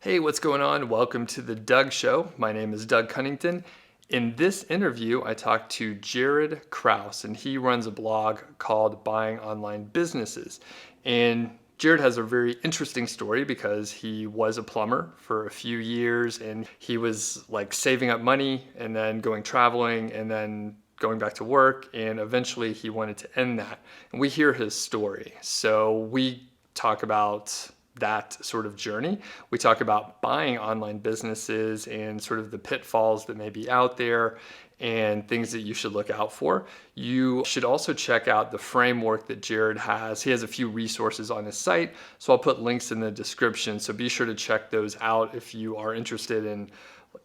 Hey, what's going on? Welcome to the Doug Show. My name is Doug Cunnington. In this interview, I talked to Jaryd Krause, and he runs a blog called Buying Online Businesses. And Jaryd has a very interesting story because he was a plumber for a few years and he was like saving up money and then going traveling and then going back to work, and eventually he wanted to end that. And we hear his story. So we talk about that sort of journey. We talk about buying online businesses and sort of the pitfalls that may be out there and things that you should look out for. You should also check out the framework that Jaryd has. He has a few resources on his site, so I'll put links in the description. So be sure to check those out if you are interested in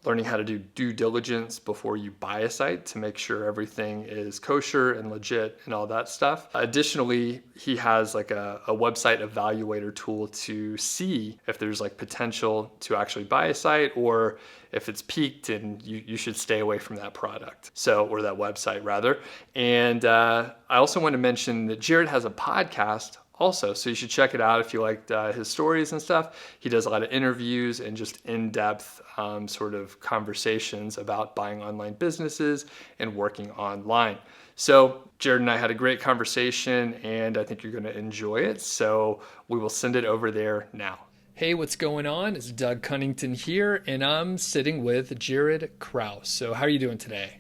learning how to do due diligence before you buy a site to make sure everything is kosher and legit and all that stuff. Additionally, he has like a website evaluator tool to see if there's like potential to actually buy a site or if it's peaked and you should stay away from that product. Or that website rather. And I also want to mention that Jaryd has a podcast also, so you should check it out if you liked his stories and stuff. He does a lot of interviews and just in-depth sort of conversations about buying online businesses and working online. So Jaryd and I had a great conversation and I think you're going to enjoy it. So we will send it over there now. Hey, what's going on? It's Doug Cunnington here and I'm sitting with Jaryd Krause. So how are you doing today?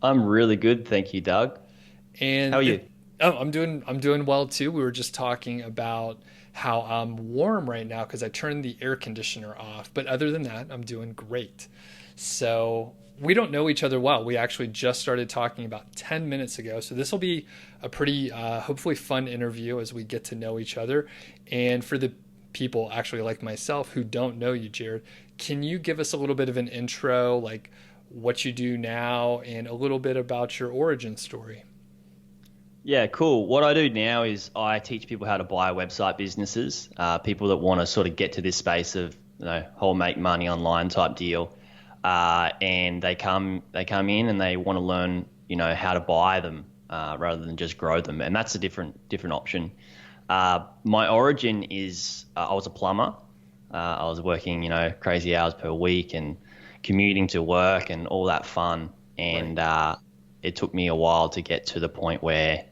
I'm really good, thank you, Doug. And How are you? Oh, I'm doing well too. We were just talking about how I'm warm right now because I turned the air conditioner off. But other than that, I'm doing great. So we don't know each other well. We actually just started talking about 10 minutes ago. So this will be a pretty hopefully fun interview as we get to know each other. And for the people actually like myself who don't know you, Jaryd, can you give us a little bit of an intro, like what you do now and a little bit about your origin story? Yeah, cool. What I do now is I teach people how to buy website businesses, people that want to sort of get to this space of, whole make money online type deal. And they come in and they want to learn, how to buy them rather than just grow them. And that's a different option. My origin is I was a plumber. I was working, crazy hours per week and commuting to work and all that fun. And it took me a while to get to the point where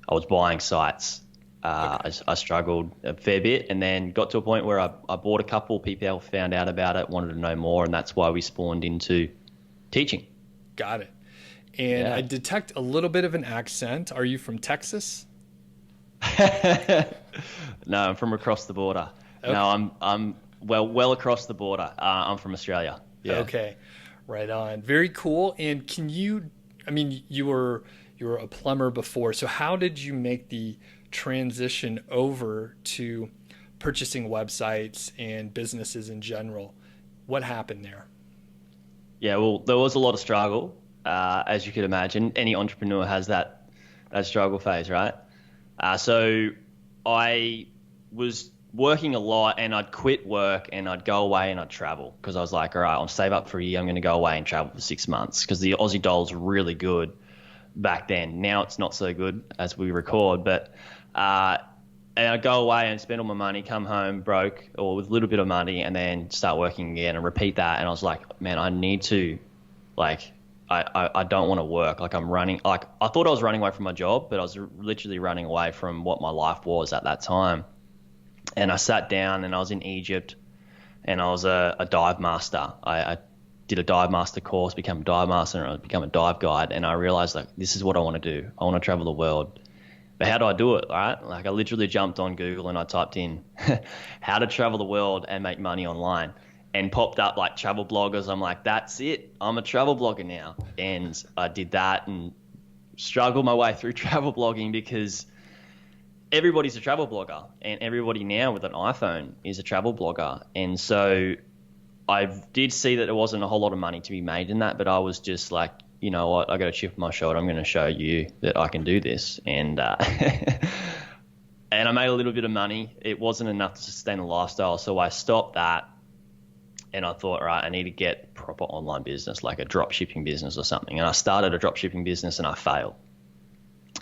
I was buying sites. I struggled a fair bit and then got to a point where I bought a couple. People found out about it, wanted to know more, and that's why we spawned into teaching. Got it. And I detect a little bit of an accent. Are you from Texas? No, I'm from across the border. Okay. No, I'm well across the border. I'm from Australia. Yeah. Okay, right on. Very cool. And you were a plumber before, so how did you make the transition over to purchasing websites and businesses in general? What happened there? Yeah, well, there was a lot of struggle, as you could imagine. Any entrepreneur has that struggle phase, right? So I was working a lot and I'd quit work and I'd go away and I'd travel because I was like, all right, I'll save up for a year. I'm going to go away and travel for 6 months because the Aussie dollar's really good back then. Now it's not so good as we record, but and I'd go away and spend all my money, come home broke or with a little bit of money and then start working again and repeat that. And I was like, man, I need to, I don't want to work. Like I'm running, I thought I was running away from my job, but I was literally running away from what my life was at that time. And I sat down and I was in Egypt and I was a dive master. I did a dive master course, became a dive master, and I became a dive guide. And I realized this is what I want to do. I want to travel the world. But how do I do it, right? I literally jumped on Google and I typed in how to travel the world and make money online and popped up travel bloggers. I'm like, that's it. I'm a travel blogger now. And I did that and struggled my way through travel blogging because everybody's a travel blogger and everybody now with an iPhone is a travel blogger. And so I did see that there wasn't a whole lot of money to be made in that, but I was just like, you know what, I got a chip on my shoulder. I'm going to show you that I can do this. And and I made a little bit of money. It wasn't enough to sustain a lifestyle. So I stopped that and I thought, all right, I need to get proper online business, like a dropshipping business or something. And I started a dropshipping business and I failed.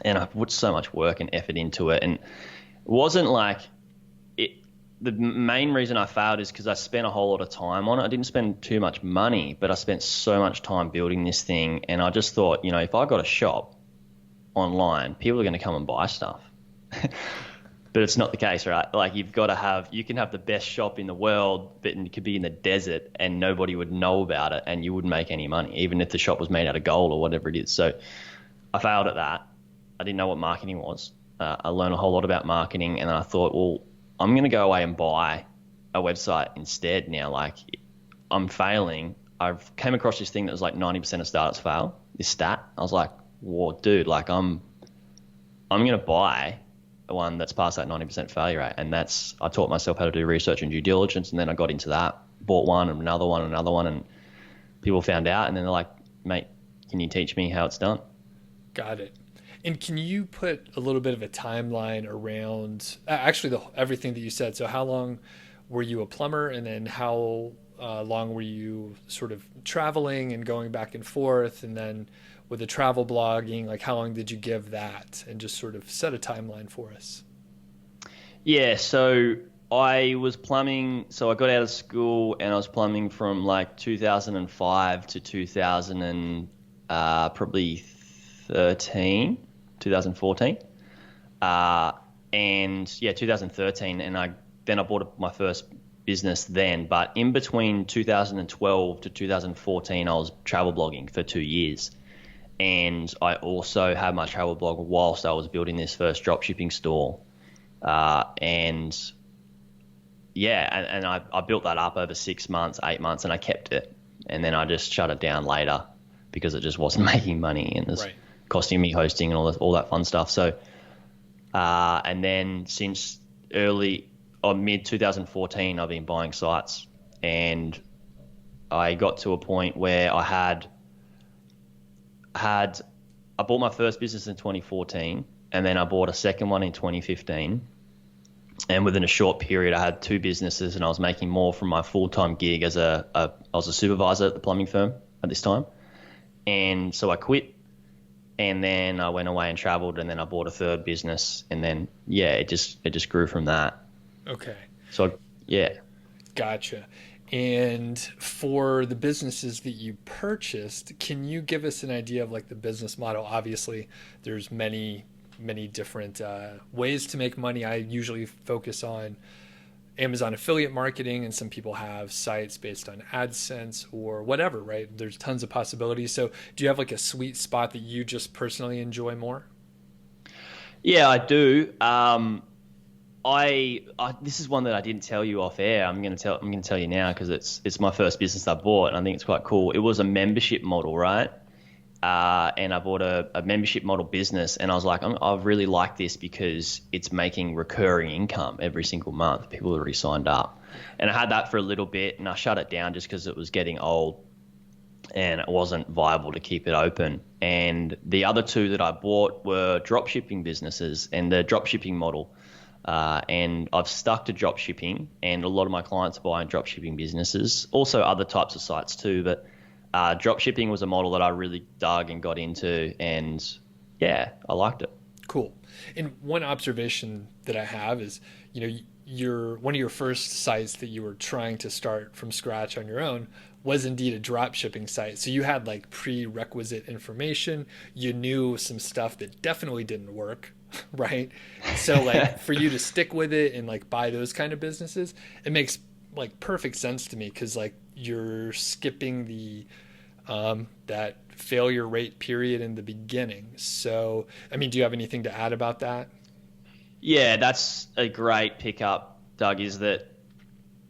And I put so much work and effort into it. And it wasn't like the main reason I failed is because I spent a whole lot of time on it. I didn't spend too much money, but I spent so much time building this thing. And I just thought, if I got a shop online, people are going to come and buy stuff. But it's not the case, right? Like you can have the best shop in the world, but it could be in the desert and nobody would know about it and you wouldn't make any money, even if the shop was made out of gold or whatever it is. So I failed at that. I didn't know what marketing was. I learned a whole lot about marketing, and then I thought, well, I'm going to go away and buy a website instead now. Like I'm failing. I've came across this thing that was like 90% of startups fail, this stat. I was like, whoa, dude, like I'm going to buy one that's past that 90% failure rate. And I taught myself how to do research and due diligence. And then I got into that, bought one and another one and another one. And people found out, and then they're like, mate, can you teach me how it's done? Got it. And can you put a little bit of a timeline around actually everything that you said? So how long were you a plumber, and then how long were you sort of traveling and going back and forth? And then with the travel blogging, like how long did you give that, and just sort of set a timeline for us? Yeah, so I was plumbing. So I got out of school and I was plumbing from like 2005 to 2000 and probably 2014. And yeah, 2013. And I bought my first business then. But in between 2012 to 2014, I was travel blogging for 2 years. And I also had my travel blog whilst I was building this first dropshipping store. And I built that up over 6 months, 8 months, and I kept it. And then I just shut it down later because it just wasn't making money, and it was costing me hosting and all that fun stuff. So, and then since mid 2014, I've been buying sites, and I got to a point where I bought my first business in 2014, and then I bought a second one in 2015. And within a short period, I had 2 businesses, and I was making more from my full-time gig I was a supervisor at the plumbing firm at this time. And so I quit, and then I went away and traveled, and then I bought a third business, and then, it just grew from that. Okay. So, yeah. Gotcha. And for the businesses that you purchased, can you give us an idea of like the business model? Obviously, there's many different ways to make money. I usually focus on Amazon affiliate marketing, and some people have sites based on AdSense or whatever, right? There's tons of possibilities. So do you have like a sweet spot that you just personally enjoy more? Yeah, I do. This is one that I didn't tell you off air. I'm going to tell you now because it's my first business I bought, and I think it's quite cool. It was a membership model, right? And I bought a membership model business, and I was like, I really like this because it's making recurring income every single month. People already signed up, and I had that for a little bit, and I shut it down just because it was getting old, and it wasn't viable to keep it open. And the other 2 that I bought were dropshipping businesses and the dropshipping model. And I've stuck to dropshipping, and a lot of my clients are buying dropshipping businesses, also other types of sites too. But dropshipping was a model that I really dug and got into, and yeah, I liked it. Cool. And one observation that I have is, one of your first sites that you were trying to start from scratch on your own was indeed a drop shipping site. So you had like prerequisite information. You knew some stuff that definitely didn't work, right? So like for you to stick with it and like buy those kind of businesses, it makes like perfect sense to me, because like you're skipping the that failure rate period in the beginning. So, I mean, do you have anything to add about that? Yeah, that's a great pickup, Doug, is that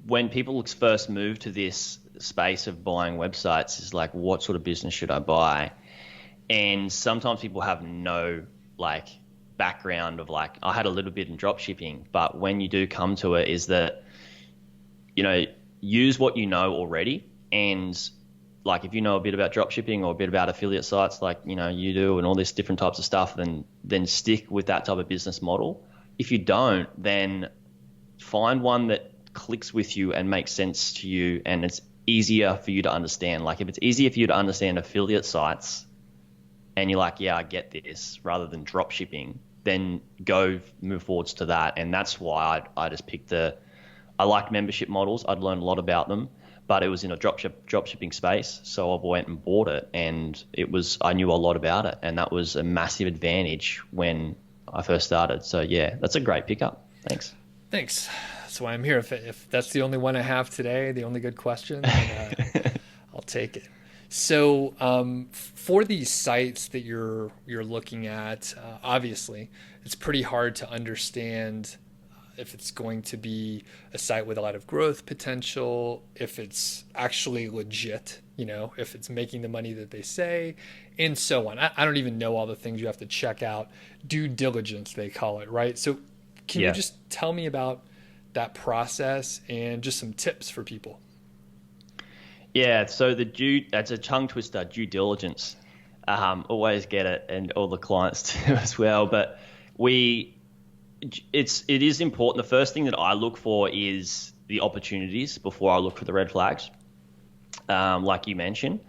when people first move to this space of buying websites, is like, what sort of business should I buy? And sometimes people have no like background of like, I had a little bit in drop shipping, but when you do come to it, is that, use what you know already. And like, if you know a bit about drop shipping or a bit about affiliate sites, like, you do, and all these different types of stuff, then stick with that type of business model. If you don't, then find one that clicks with you and makes sense to you, and it's easier for you to understand. Like if it's easier for you to understand affiliate sites and you're like, yeah, I get this, rather than drop shipping, then move forwards to that. And that's why I just picked I liked membership models. I'd learned a lot about them, but it was in a dropshipping space. So I went and bought it, and I knew a lot about it, and that was a massive advantage when I first started. So yeah, that's a great pickup. Thanks. Thanks. That's why I'm here. If that's the only one I have today, the only good question, then, I'll take it. So, for these sites that you're looking at, obviously, it's pretty hard to understand if it's going to be a site with a lot of growth potential, if it's actually legit, if it's making the money that they say, and so on. I don't even know all the things you have to check out. Due diligence, they call it, right? So, can you Yeah. just tell me about that process and just some tips for people? Yeah, so that's a tongue twister, due diligence. Always get it, and all the clients do as well. But it is important. The first thing that I look for is the opportunities before I look for the red flags, like you mentioned,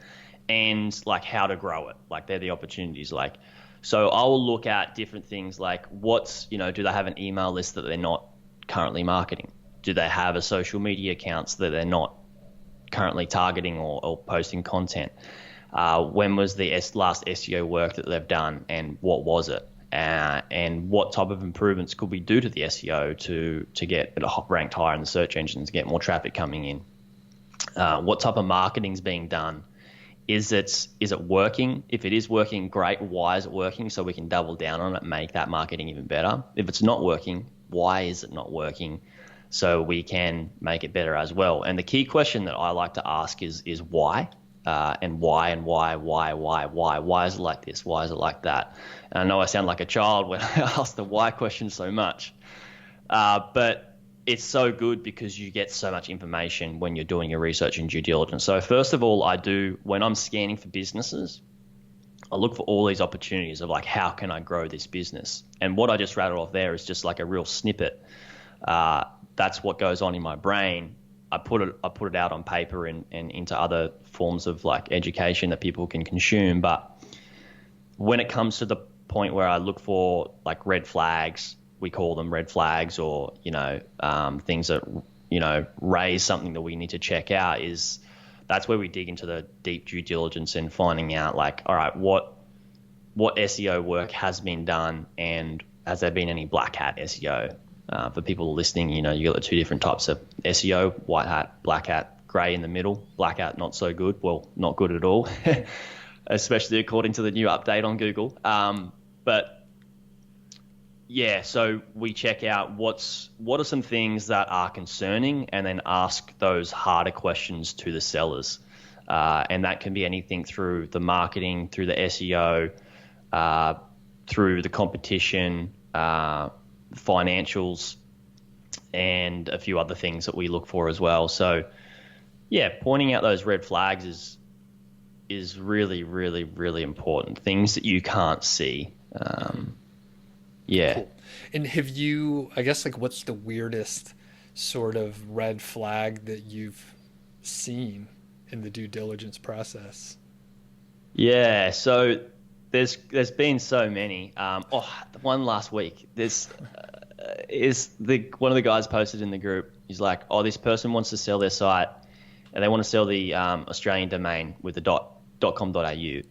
and like how to grow it. Like they're the opportunities. Like, so I will look at different things like do they have an email list that they're not currently marketing? Do they have a social media accounts that they're not currently targeting or posting content? When was the last SEO work that they've done, and what was it? And what type of improvements could we do to the SEO to get it ranked higher in the search engines, get more traffic coming in? What type of marketing is being done? Is it working? If it is working, great. Why is it working? So we can double down on it, make that marketing even better. If it's not working, why is it not working? So we can make it better as well. And the key question that I like to ask is why, and why is it like this? Why is it like that? And I know I sound like a child when I ask the why question so much, but it's so good because you get so much information when you're doing your research and due diligence. So first of all, when I'm scanning for businesses, I look for all these opportunities of like, how can I grow this business? And what I just rattled off there is just like a real snippet. That's what goes on in my brain. I put it out on paper and into other forms of like education that people can consume. But when it comes to the point where I look for like red flags, we call them red flags, or things that raise something that we need to check out, that's where we dig into the deep due diligence and finding out like, all right, what SEO work has been done, and has there been any black hat SEO? For people listening, you got the two different types of SEO: white hat, black hat, grey in the middle. Black hat, not so good. Well, not good at all, especially according to the new update on Google. But yeah, so we check out what are some things that are concerning, and then ask those harder questions to the sellers. And that can be anything through the marketing, through the SEO, through the competition, financials, and a few other things that we look for as well. So yeah, pointing out those red flags is really, really, really important. Things that you can't see. Yeah. Cool. And have you, I guess, like, what's the weirdest sort of red flag that you've seen in the due diligence process? Yeah. So there's been so many. One last week. There's one of the guys posted in the group. He's like, "Oh, this person wants to sell their site, and they want to sell the Australian domain with the .com.au."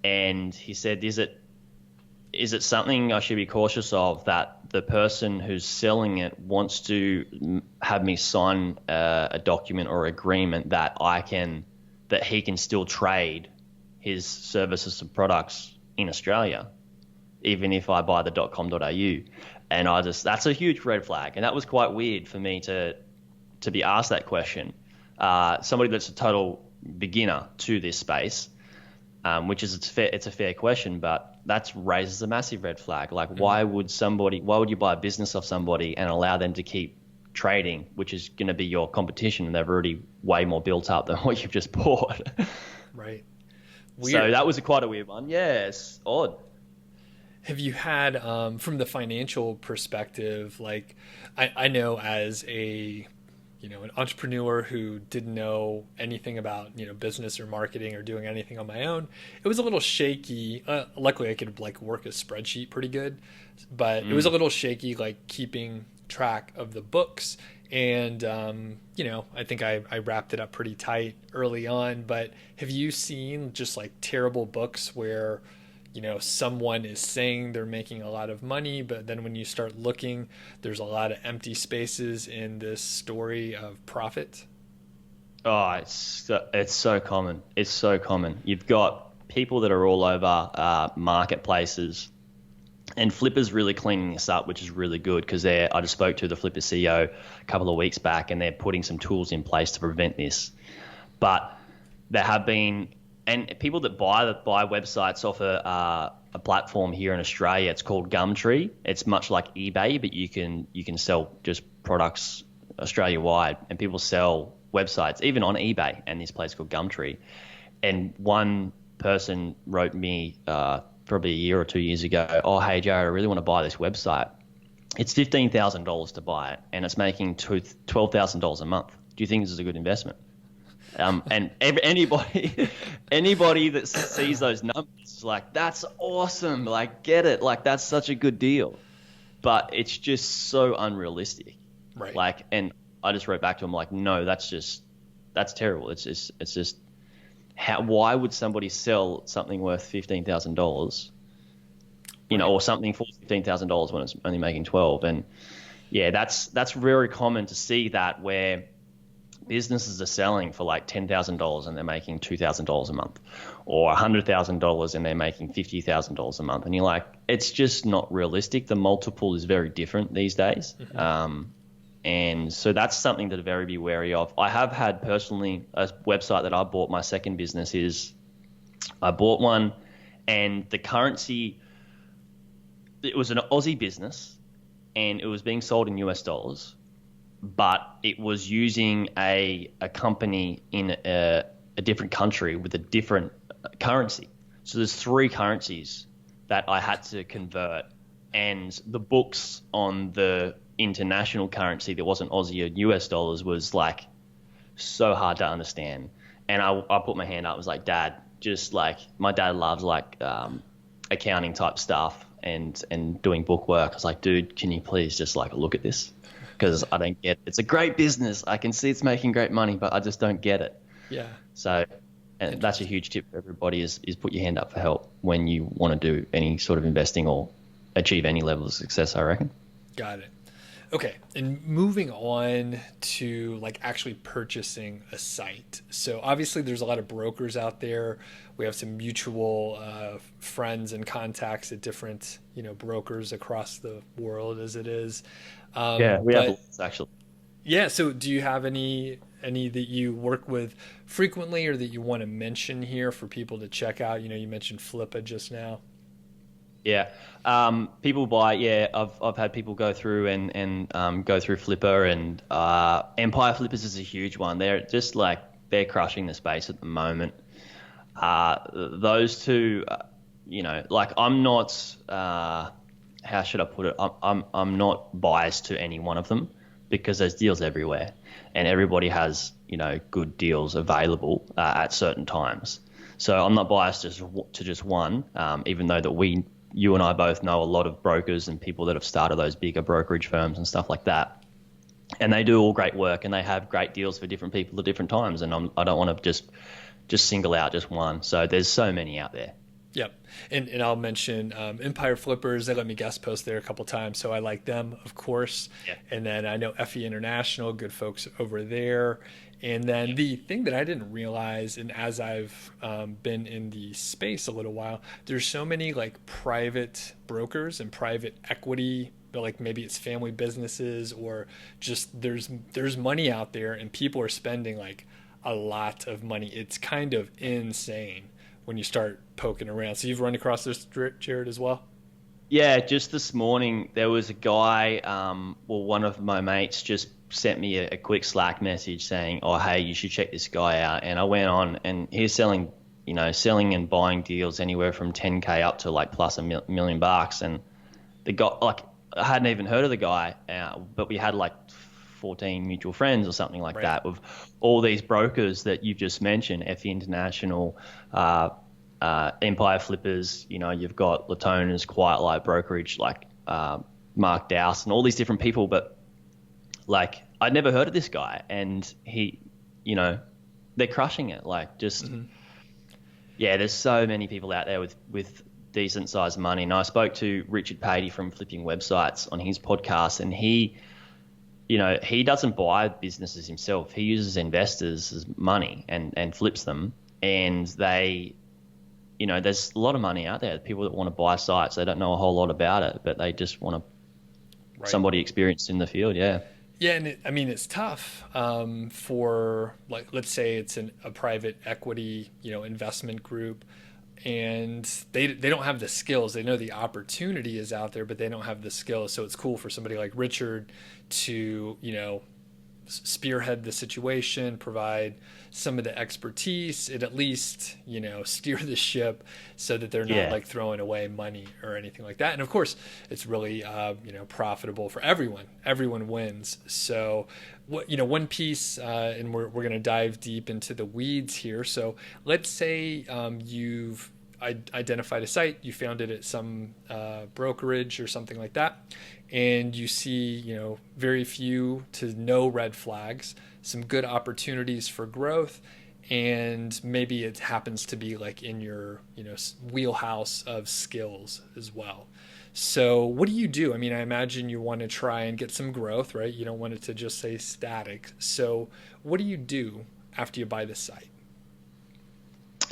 And he said, "Is it something I should be cautious of, that the person who's selling it wants to have me sign a document or agreement that he can still trade his services and products in Australia, even if I buy the .com.au?" And that's a huge red flag. And that was quite weird for me to be asked that question. Somebody that's a total beginner to this space, which is it's a fair question, but that raises a massive red flag. Like, why would you buy a business off somebody and allow them to keep trading, which is going to be your competition, and they've already way more built up than what you've just bought? Right. Weird. So that was quite a weird one. Yeah, it's odd. Have you had, from the financial perspective, like, I know as an entrepreneur who didn't know anything about, business or marketing or doing anything on my own, it was a little shaky. Luckily I could like work a spreadsheet pretty good, but it was a little shaky, like keeping track of the books. And, I think I wrapped it up pretty tight early on. But have you seen just like terrible books where, someone is saying they're making a lot of money, but then when you start looking, there's a lot of empty spaces in this story of profit? Oh, it's so common. It's so common. You've got people that are all over marketplaces, and Flipper's really cleaning this up, which is really good because I just spoke to the Flipper CEO a couple of weeks back, and they're putting some tools in place to prevent this. But there have been, and people that buy websites off a platform here in Australia, it's called Gumtree. It's much like eBay, but you can sell just products Australia wide, and people sell websites even on eBay and this place called Gumtree. And one person wrote me probably a year or 2 years ago, "Oh, hey Jared, I really want to buy this website. It's $15,000 to buy it, and it's making $12,000 a month. Do you think this is a good investment?" And anybody that sees those numbers is like, "That's awesome! Like, get it! Like, that's such a good deal." But it's just so unrealistic. Right. Like, and I just wrote back to him like, "No, that's terrible. It's just why would somebody sell something worth $15,000, or something for $15,000 when it's only making 12?" And yeah, that's very common to see that where businesses are selling for like $10,000 and they're making $2,000 a month, or $100,000 and they're making $50,000 a month. And you're like, it's just not realistic. The multiple is very different these days. Mm-hmm. And so that's something to very be wary of. I have had personally a website that I bought. My second business is I bought one, and the currency, it was an Aussie business and it was being sold in US dollars, but it was using a company in a different country with a different currency. So there's 3 currencies that I had to convert, and the books on the international currency that wasn't Aussie or US dollars was like so hard to understand. And I put my hand up. I was like, "Dad, just like, my dad loves like accounting type stuff and doing book work." I was like, "Dude, can you please just like look at this? Because I don't get it. It's a great business. I can see it's making great money, but I just don't get it." Yeah. So, and that's a huge tip for everybody is put your hand up for help when you want to do any sort of investing or achieve any level of success, I reckon. Got it. Okay, and moving on to like actually purchasing a site. So obviously there's a lot of brokers out there. We have some mutual friends and contacts at different, brokers across the world as it is. Yeah, we have lots actually. Yeah, so do you have any that you work with frequently or that you want to mention here for people to check out? You mentioned Flippa just now. Yeah. People buy, I've had people go through and go through Flipper, and Empire Flippers is a huge one. They're crushing the space at the moment. Those two, like I'm not, how should I put it? I'm not biased to any one of them because there's deals everywhere and everybody has, good deals available at certain times. So I'm not biased to just one, even though that you and I both know a lot of brokers and people that have started those bigger brokerage firms and stuff like that. And they do all great work and they have great deals for different people at different times. And I don't want to just single out just one. So there's so many out there. Yep. And I'll mention Empire Flippers. They let me guest post there a couple times. So I like them, of course. Yeah. And then I know FE International, good folks over there. And then the thing that I didn't realize, and as I've been in the space a little while, there's so many like private brokers and private equity, but like maybe it's family businesses or just there's money out there and people are spending like a lot of money. It's kind of insane when you start poking around. So you've run across this, Jared, as well? Yeah, just this morning there was a guy, one of my mates just sent me a quick Slack message saying, "Oh, hey, you should check this guy out." And I went on and he's selling and buying deals anywhere from 10K up to like plus $1 million. And the guy, like, I hadn't even heard of the guy, but we had like 14 mutual friends or something like that with all these brokers that you've just mentioned, FE International, Empire Flippers, you've got Latona's Quiet Light Brokerage, like Mark Dowse and all these different people. But like I'd never heard of this guy, and he, you know, they're crushing it. Like just, yeah, there's so many people out there with decent sized money. And I spoke to Richard Patey from Flipping Websites on his podcast, and he, you know, he doesn't buy businesses himself. He uses investors as money and flips them. And they, you know, there's a lot of money out there. People that want to buy sites, they don't know a whole lot about it, but they just want somebody experienced in the field. Yeah. Yeah, and I mean, it's tough for, like, let's say it's a private equity, investment group, and they don't have the skills. They know the opportunity is out there, but they don't have the skills. So it's cool for somebody like Richard to, spearhead the situation, provide some of the expertise, and at least, steer the ship so that they're not like throwing away money or anything like that. And of course, it's really, profitable for everyone. Everyone wins. So one piece, and we're going to dive deep into the weeds here. So let's say you've identified a site, you found it at some brokerage or something like that, and you see, very few to no red flags, some good opportunities for growth, and maybe it happens to be like in your, wheelhouse of skills as well. So what do you do? I mean, I imagine you want to try and get some growth, right? You don't want it to just stay static. So what do you do after you buy the site?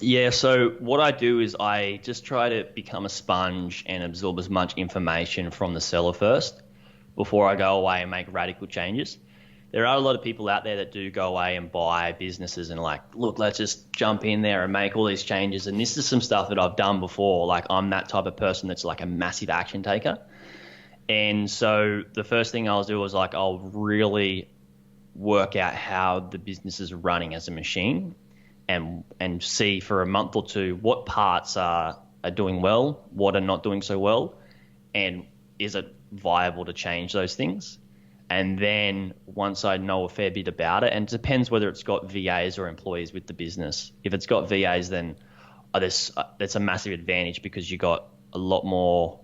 Yeah, so what I do is I just try to become a sponge and absorb as much information from the seller first before I go away and make radical changes. There are a lot of people out there that do go away and buy businesses and like, look, let's just jump in there and make all these changes. And this is some stuff that I've done before. Like I'm that type of person that's like a massive action taker. And so the first thing I'll do is like I'll really work out how the business is running as a machine. And see for a month or two what parts are doing well, what are not doing so well, and is it viable to change those things? And then once I know a fair bit about it, and it depends whether it's got VAs or employees with the business. If it's got VAs, then that's a massive advantage because you got a lot more,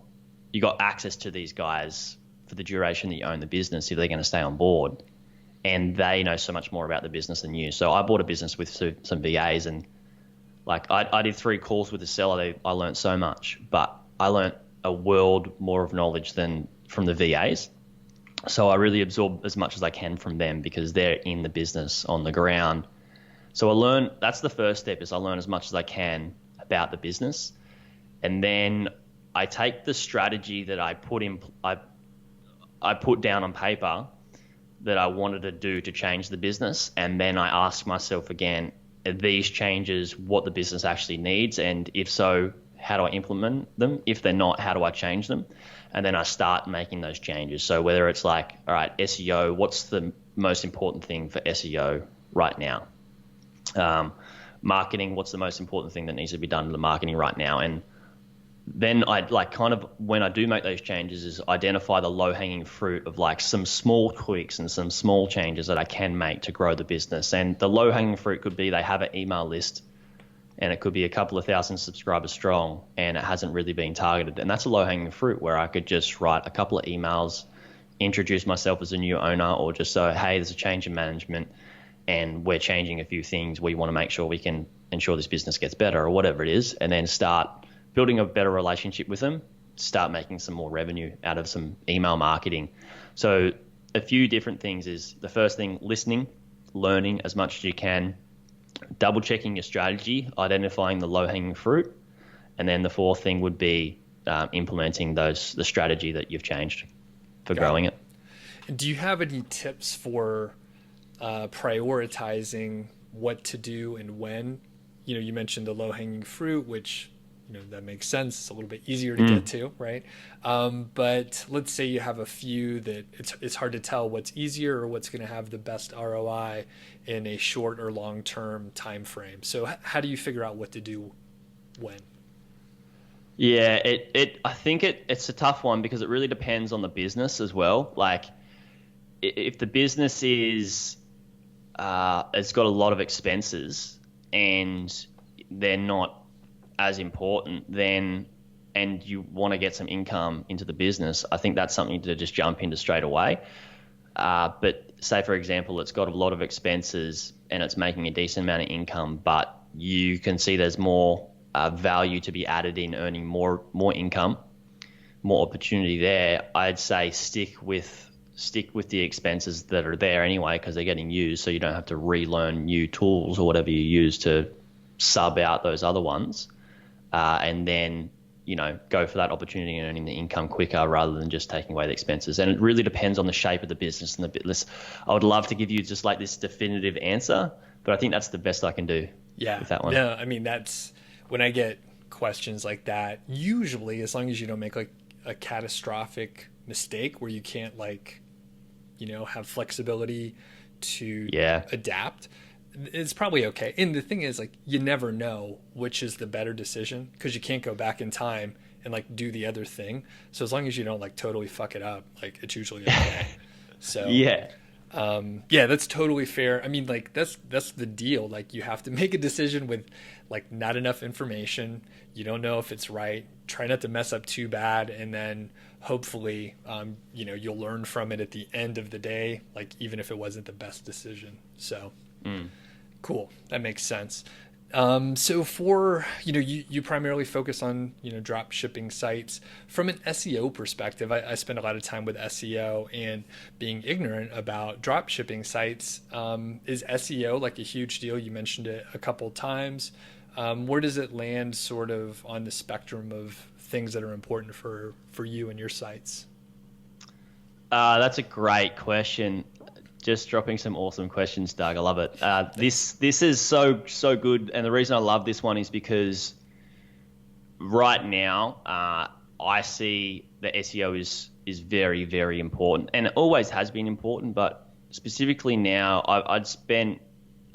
you got access to these guys for the duration that you own the business if they're going to stay on board. And they know so much more about the business than you. So I bought a business with some VAs, and like I did 3 calls with the seller. I learned so much, but I learned a world more of knowledge than from the VAs. So I really absorb as much as I can from them because they're in the business on the ground. So that's the first step, is I learn as much as I can about the business. And then I take the strategy that I put down on paper that I wanted to do to change the business. And then I ask myself again, are these changes what the business actually needs? And if so, how do I implement them? If they're not, how do I change them? And then I start making those changes. So whether it's like, all right, SEO, what's the most important thing for SEO right now? Marketing, what's the most important thing that needs to be done to the marketing right now? And then I'd like kind of, when I do make those changes, is identify the low hanging fruit of like some small tweaks and some small changes that I can make to grow the business. And the low hanging fruit could be they have an email list and it could be a couple of thousand subscribers strong and it hasn't really been targeted. And that's a low hanging fruit where I could just write a couple of emails, introduce myself as a new owner, or just say, hey, there's a change in management and we're changing a few things. We want to make sure we can ensure this business gets better, or whatever it is, and then start building a better relationship with them, start making some more revenue out of some email marketing. So a few different things is the first thing, listening, learning as much as you can, double checking your strategy, identifying the low hanging fruit. And then the fourth thing would be implementing the strategy that you've changed for growing it. And do you have any tips for prioritizing what to do and when? You mentioned the low hanging fruit, which that makes sense. It's a little bit easier to get to, right? But let's say you have a few that it's hard to tell what's easier or what's going to have the best ROI in a short or long-term time frame. So how do you figure out what to do when? Yeah, I think it's a tough one because it really depends on the business as well. Like if the business it's got a lot of expenses and they're not as important, and you want to get some income into the business, I think that's something to just jump into straight away. But say, for example, it's got a lot of expenses and it's making a decent amount of income, but you can see there's more value to be added in earning more income, more opportunity there. I'd say stick with the expenses that are there anyway, because they're getting used, so you don't have to relearn new tools or whatever you use to sub out those other ones, and then go for that opportunity and earning the income quicker rather than just taking away the expenses. And it really depends on the shape of the business and the business. I would love to give you just like this definitive answer, but I think that's the best I can do. Yeah. With that one. No, I mean, that's when I get questions like that, usually as long as you don't make like a catastrophic mistake where you can't have flexibility to adapt, it's probably okay. And the thing is, like, you never know which is the better decision because you can't go back in time and like do the other thing. So as long as you don't like totally fuck it up, like it's usually okay. So yeah, that's totally fair. I mean, like that's the deal. Like you have to make a decision with like not enough information. You don't know if it's right. Try not to mess up too bad, and then hopefully, you'll learn from it at the end of the day. Like even if it wasn't the best decision. So. Cool. That makes sense. So for, you primarily focus on, drop shipping sites. From an SEO perspective, I spend a lot of time with SEO and being ignorant about drop shipping sites. Is SEO like a huge deal? You mentioned it a couple times. Where does it land sort of on the spectrum of things that are important for you and your sites? That's a great question. Just dropping some awesome questions, Doug. I love it. This is so good, and the reason I love this one is because right now I see that SEO is very, very important, and it always has been important. But specifically now,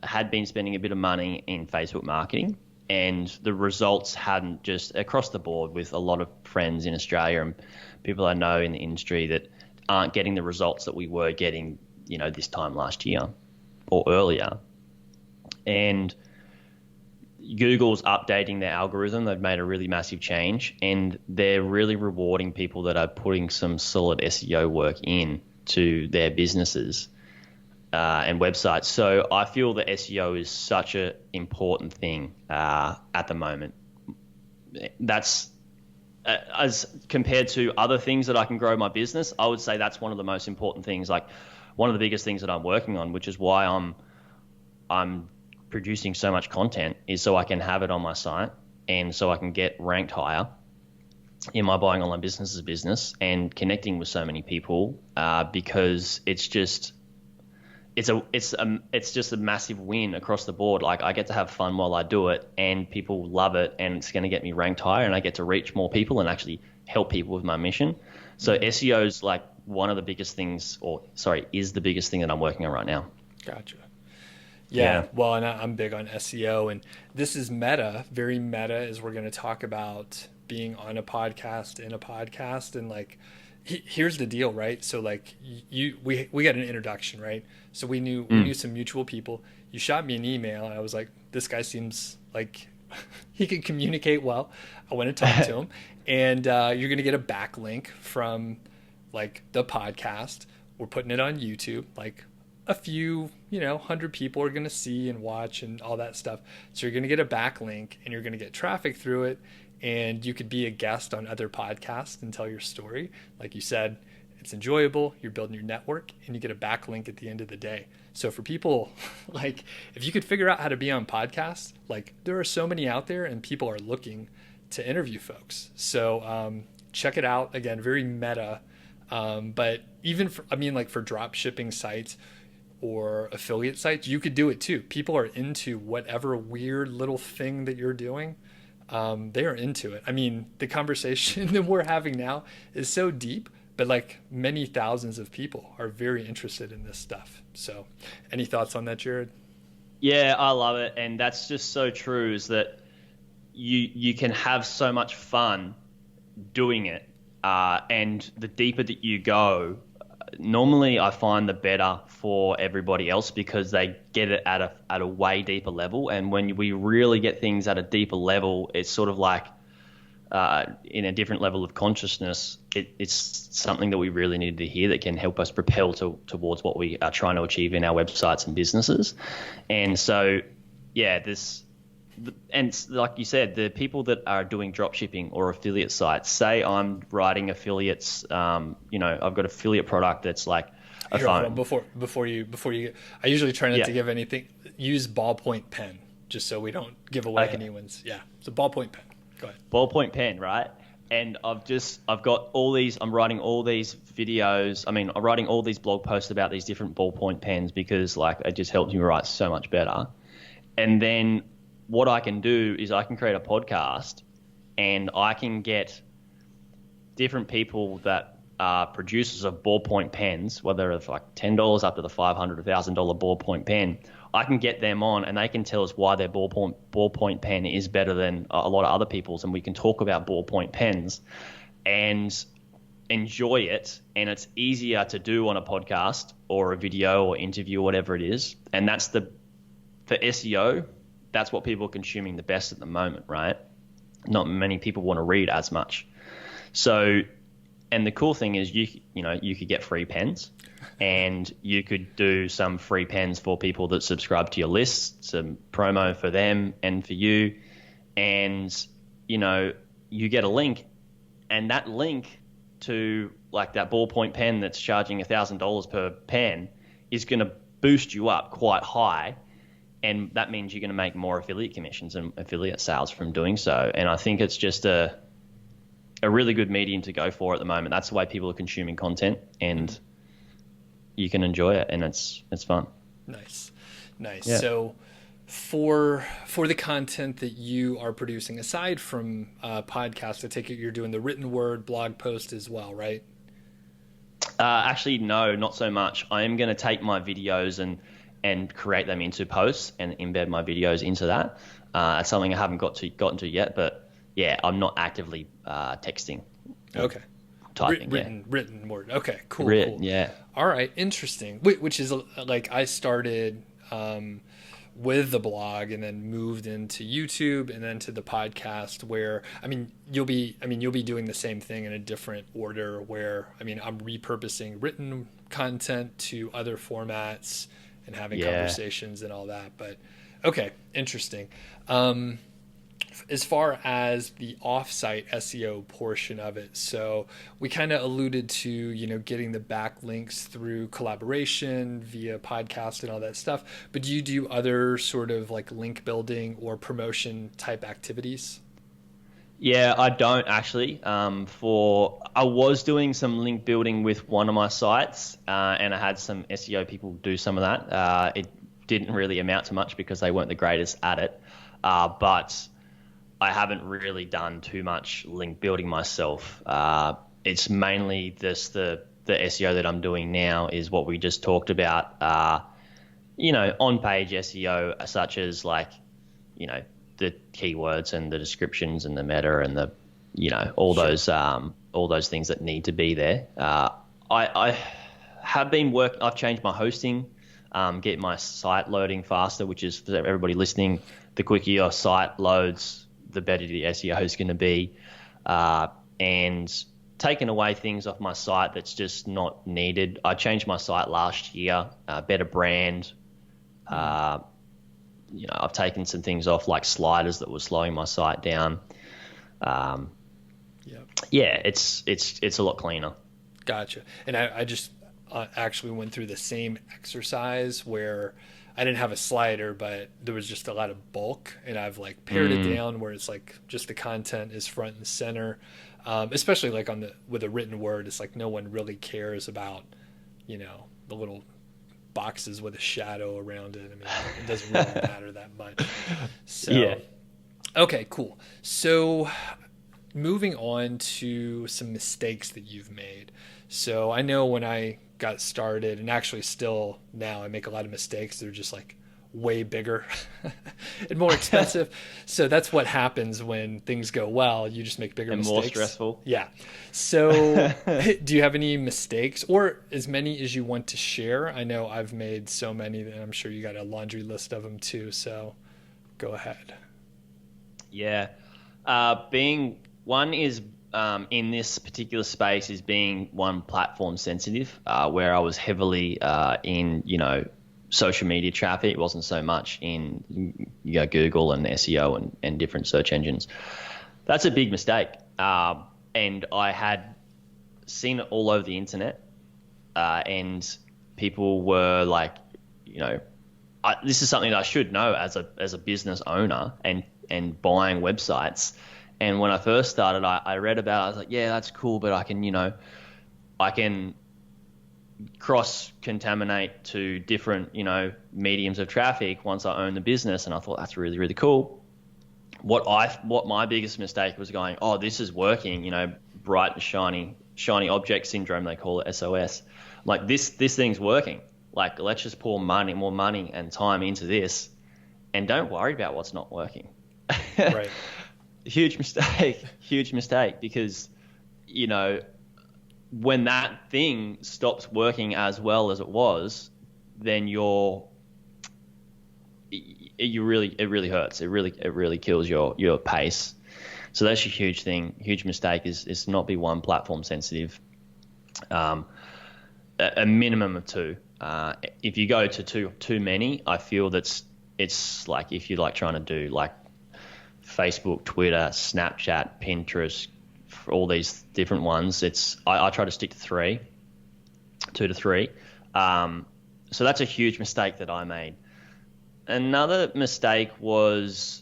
had been spending a bit of money in Facebook marketing, and the results hadn't just across the board with a lot of friends in Australia and people I know in the industry that aren't getting the results that we were getting this time last year or earlier. And Google's updating their algorithm. They've made a really massive change, and they're really rewarding people that are putting some solid SEO work in to their businesses and websites. So I feel that SEO is such an important thing at the moment. That's as compared to other things that I can grow my business, I would say that's one of the most important things. Like one of the biggest things that I'm working on, which is why I'm producing so much content, is so I can have it on my site and so I can get ranked higher in my buying online businesses business and connecting with so many people because it's just a massive win across the board. Like I get to have fun while I do it, and people love it, and it's going to get me ranked higher, and I get to reach more people and actually help people with my mission. So SEO is like one of the biggest things, is the biggest thing that I'm working on right now. Gotcha. Yeah. Well, and I'm big on SEO, and this is very meta, as we're going to talk about being on a podcast, in a podcast, and like, here's the deal, right? So like we got an introduction, right? So we knew some mutual people. You shot me an email, and I was like, this guy seems like he can communicate well. I want to talk to him, and you're going to get a backlink from like the podcast. We're putting it on YouTube. Like a few, 100 people are going to see and watch and all that stuff. So you're going to get a backlink, and you're going to get traffic through it. And you could be a guest on other podcasts and tell your story. Like you said, it's enjoyable. You're building your network, and you get a backlink at the end of the day. So for people, like if you could figure out how to be on podcasts, like there are so many out there, and people are looking to interview folks. So check it out. Again, very meta. But even for drop shipping sites or affiliate sites, you could do it too. People are into whatever weird little thing that you're doing. They are into it. I mean, the conversation that we're having now is so deep, but like many thousands of people are very interested in this stuff. So any thoughts on that, Jaryd? Yeah, I love it. And that's just so true, is that you can have so much fun doing it. And the deeper that you go, normally I find the better for everybody else, because they get it at a way deeper level. And when we really get things at a deeper level, it's sort of like in a different level of consciousness, it's something that we really need to hear that can help us propel towards what we are trying to achieve in our websites and businesses. And so, yeah, and like you said, the people that are doing dropshipping or affiliate sites, say I'm writing affiliates, I've got affiliate product that's like a phone. Before you, I usually try not to give anything. Use ballpoint pen, just so we don't give away anyone's. Yeah, so ballpoint pen. Go ahead. Ballpoint pen, right? And I've got all these. I'm writing all these videos. I'm writing all these blog posts about these different ballpoint pens because it just helps me write so much better. And then what I can do is I can create a podcast, and I can get different people that are producers of ballpoint pens, whether it's like $10 up to the $500, $1,000 ballpoint pen. I can get them on, and they can tell us why their ballpoint pen is better than a lot of other people's, and we can talk about ballpoint pens and enjoy it. And it's easier to do on a podcast or a video or interview or whatever it is. And that's for SEO. That's what people are consuming the best at the moment, right? Not many people want to read as much. So, and the cool thing is you could get free pens, and you could do some free pens for people that subscribe to your list, some promo for them and for you. And, you get a link, and that link to like that ballpoint pen that's charging $1,000 per pen is going to boost you up quite high. And that means you're going to make more affiliate commissions and affiliate sales from doing so. And I think it's just a really good medium to go for at the moment. That's the way people are consuming content, and you can enjoy it, and it's fun. Nice. Yeah. So for the content that you are producing, aside from podcasts, I take it you're doing the written word blog post as well, right? Actually, no, not so much. I am going to take my videos and create them into posts and embed my videos into that. That's something I haven't gotten to yet, but yeah, I'm not actively texting. Okay. Typing. Written word. Okay, cool. Written, cool. Yeah. All right, interesting. Which is like I started with the blog and then moved into YouTube and then to the podcast, where you'll be doing the same thing in a different order, where I'm repurposing written content to other formats and having conversations and all that. But okay, interesting. As far as the offsite SEO portion of it, so we kind of alluded to, getting the backlinks through collaboration via podcast and all that stuff. But do you do other sort of like link building or promotion type activities? Yeah, I don't actually. I was doing some link building with one of my sites, and I had some SEO people do some of that. It didn't really amount to much because they weren't the greatest at it. But I haven't really done too much link building myself. It's mainly just the SEO that I'm doing now is what we just talked about. On-page SEO, such as the keywords and the descriptions and the meta and the all those things that need to be there. I have been I've changed my hosting, get my site loading faster, which is for everybody listening. The quicker your site loads, the better the SEO is going to be, and taking away things off my site that's just not needed. I changed my site last year, better brand. I've taken some things off like sliders that were slowing my site down. Yeah, it's a lot cleaner. Gotcha. And I just actually went through the same exercise where I didn't have a slider, but there was just a lot of bulk, and I've like pared it down where it's like just the content is front and center. Especially like with a written word, it's like no one really cares about, the little boxes with a shadow around it. It doesn't really matter that much. So, yeah. Okay, cool. So moving on to some mistakes that you've made. So I know when I got started, and actually still now, I make a lot of mistakes. They're just like way bigger and more expensive. So that's what happens when things go well. You just make bigger mistakes. And more stressful. Yeah. So do you have any mistakes, or as many as you want to share? I know I've made so many, and I'm sure you got a laundry list of them too. So go ahead. Yeah. Being One is in this particular space is being one platform sensitive, where I was heavily in, social media traffic. It wasn't so much in Google and SEO and different search engines. That's a big mistake. And I had seen it all over the internet, and people were like, this is something that I should know as a business owner and buying websites. And when I first started, I read about it. I was like, yeah, that's cool, but I can cross-contaminate to different, mediums of traffic once I own the business. And I thought that's really, really cool. What my biggest mistake was going, oh, this is working, bright and shiny object syndrome, they call it, SOS. Like this thing's working. Like, let's just pour more money and time into this and don't worry about what's not working. Right. Huge mistake because, when that thing stops working as well as it was, then it really hurts. It really kills your pace. So that's a huge thing. Huge mistake is to not be one platform sensitive. A minimum of two. If you go to too many, I feel it's like if you're like trying to do like Facebook, Twitter, Snapchat, Pinterest, all these different ones. I try to stick to 2 to 3. So that's a huge mistake that I made. Another mistake was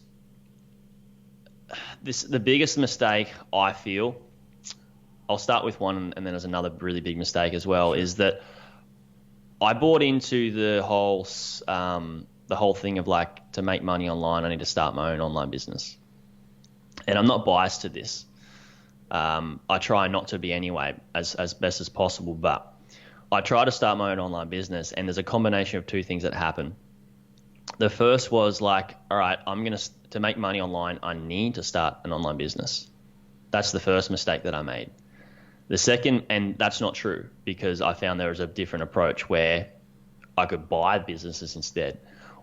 the biggest mistake I feel. I'll start with one, and then there's another really big mistake as well. Is that I bought into the whole thing of like, to make money online, I need to start my own online business. And I'm not biased to this. I try not to be anyway, as best as possible. But I try to start my own online business, and there's a combination of two things that happen. The first was like, all right, to make money online, I need to start an online business. That's the first mistake that I made. The second, and that's not true, because I found there was a different approach where I could buy businesses instead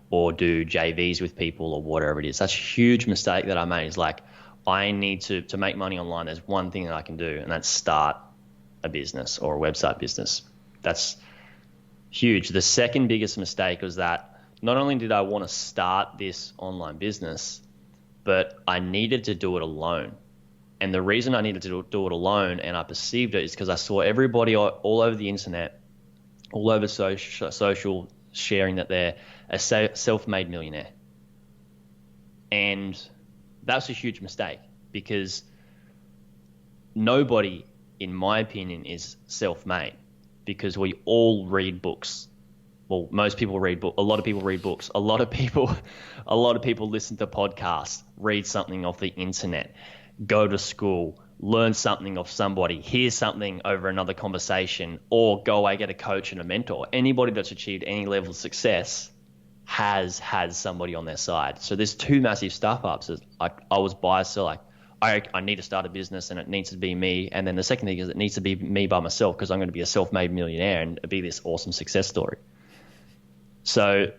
or do JVs with people or whatever it is. That's a huge mistake that I made. Is like, I need to make money online. There's one thing that I can do, and that's start a business or a website business. That's huge. The second biggest mistake was that not only did I want to start this online business, but I needed to do it alone. And the reason I needed to do it alone, and I perceived it, is because I saw everybody all over the internet, all over social, sharing that they're a self-made millionaire. And that's a huge mistake, because nobody, in my opinion, is self-made, because we all read books. Well, most people read books. A lot of people read books. A lot of people listen to podcasts, read something off the internet, go to school, learn something off somebody, hear something over another conversation, or go away, get a coach and a mentor. Anybody that's achieved any level of success has had somebody on their side. So there's two massive stuff ups. I was biased to like, I need to start a business and it needs to be me. And then the second thing is it needs to be me by myself, because I'm going to be a self-made millionaire and be this awesome success story. So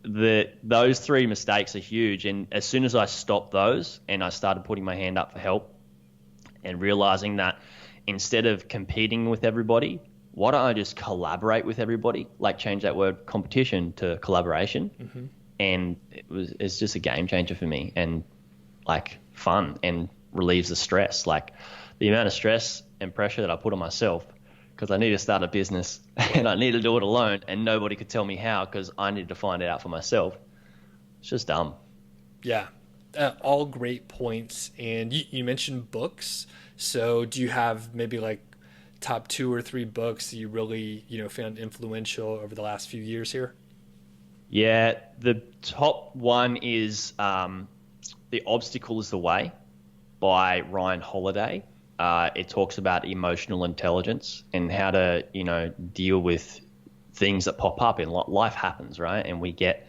those three mistakes are huge. And as soon as I stopped those and I started putting my hand up for help and realizing that instead of competing with everybody, why don't I just collaborate with everybody? Like, change that word competition to collaboration. Mm-hmm. And it's just a game changer for me, and like fun, and relieves the stress. Like the amount of stress and pressure that I put on myself because I need to start a business and I need to do it alone, and nobody could tell me how because I needed to find it out for myself. It's just dumb. Yeah. All great points. And you mentioned books. So do you have maybe like top 2 or 3 books that you really, found influential over the last few years here? Yeah, the top one is The Obstacle is the Way by Ryan Holiday. It talks about emotional intelligence and how to, deal with things that pop up in life. Happens, right? And we get,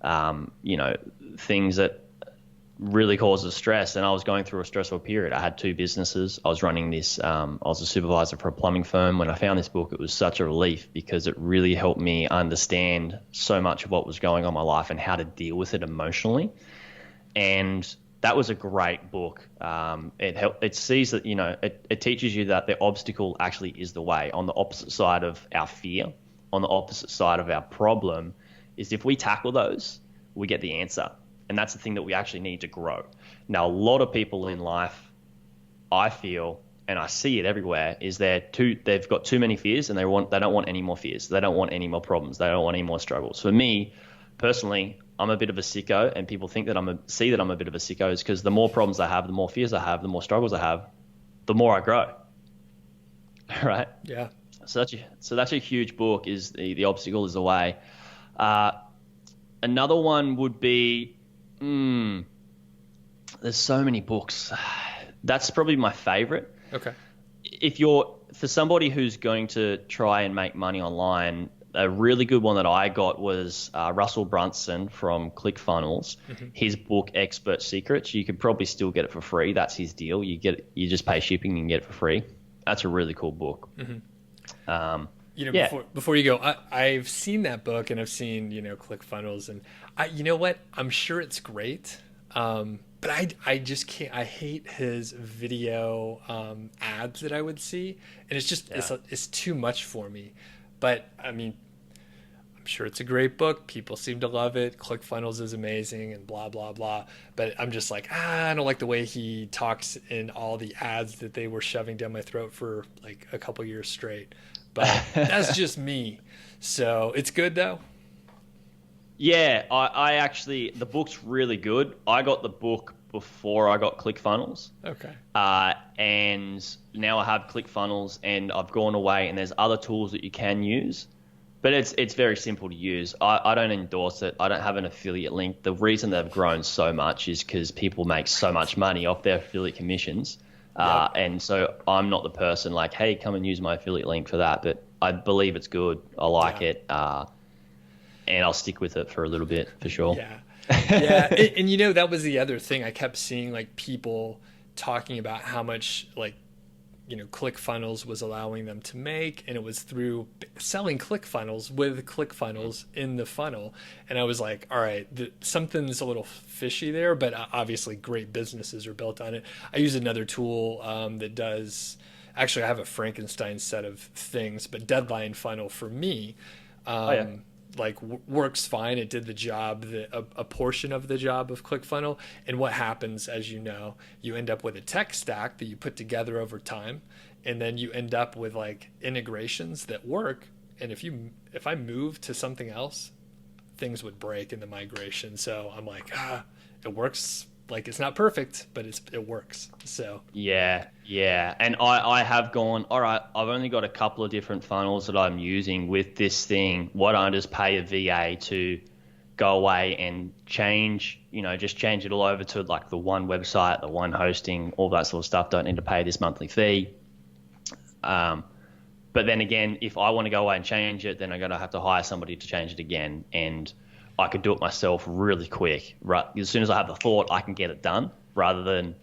things that really causes stress. And I was going through a stressful period. I had 2 businesses. I was running this, I was a supervisor for a plumbing firm. When I found this book, it was such a relief because it really helped me understand so much of what was going on in my life and how to deal with it emotionally. And that was a great book. It sees that, it teaches you that the obstacle actually is the way. On the opposite side of our fear, on the opposite side of our problem, is if we tackle those, we get the answer. And that's the thing that we actually need to grow. Now, a lot of people in life, I feel, and I see it everywhere, is they've got too many fears, and they don't want any more fears. They don't want any more problems. They don't want any more struggles. For me, personally, I'm a bit of a sicko, and people think that see that I'm a bit of a sicko is because the more problems I have, the more fears I have, the more struggles I have, the more I grow. Right? Yeah. So that's a huge book. Is the obstacle is the way. Another one would be, there's so many books. That's probably my favorite. Okay. For somebody who's going to try and make money online, a really good one that I got was Russell Brunson from ClickFunnels. Mm-hmm. His book, Expert Secrets. You could probably still get it for free. That's his deal. You just pay shipping and get it for free. That's a really cool book. Mm-hmm. Before you go, I've seen that book, and I've seen, ClickFunnels, and you know what? I'm sure it's great. But I just can't. I hate his video ads that I would see, and it's just it's too much for me. But I mean, I'm sure it's a great book. People seem to love it. ClickFunnels is amazing, and blah blah blah. But I'm just like, I don't like the way he talks in all the ads that they were shoving down my throat for like a couple years straight. But that's just me. So it's good though. Yeah, I actually, the book's really good. I got the book before I got ClickFunnels. Okay. And now I have ClickFunnels, and I've gone away, and there's other tools that you can use. But it's very simple to use. I don't endorse it. I don't have an affiliate link. The reason they've grown so much is because people make so much money off their affiliate commissions. Yep. And so I'm not the person like, hey, come and use my affiliate link for that. But I believe it's good. I like it. And I'll stick with it for a little bit for sure. Yeah. Yeah. And that was the other thing. I kept seeing like people talking about how much like, ClickFunnels was allowing them to make, and it was through selling ClickFunnels with ClickFunnels in the funnel. And I was like, all right, something's a little fishy there, but obviously great businesses are built on it. I use another tool that does, actually I have a Frankenstein set of things, but Deadline Funnel for me, works fine. It did the job, a portion of the job of ClickFunnel. And what happens, as you know, you end up with a tech stack that you put together over time, and then you end up with like integrations that work. And if I move to something else, things would break in the migration. So I'm like, it works. Like, it's not perfect, but it works. So yeah. And I have gone, all right, I've only got a couple of different funnels that I'm using with this thing. Why don't I just pay a VA to go away and change it all over to like the one website, the one hosting, all that sort of stuff. Don't need to pay this monthly fee. But then again, if I want to go away and change it, then I'm going to have to hire somebody to change it again. And I could do it myself really quick. Right, as soon as I have the thought, I can get it done, rather than,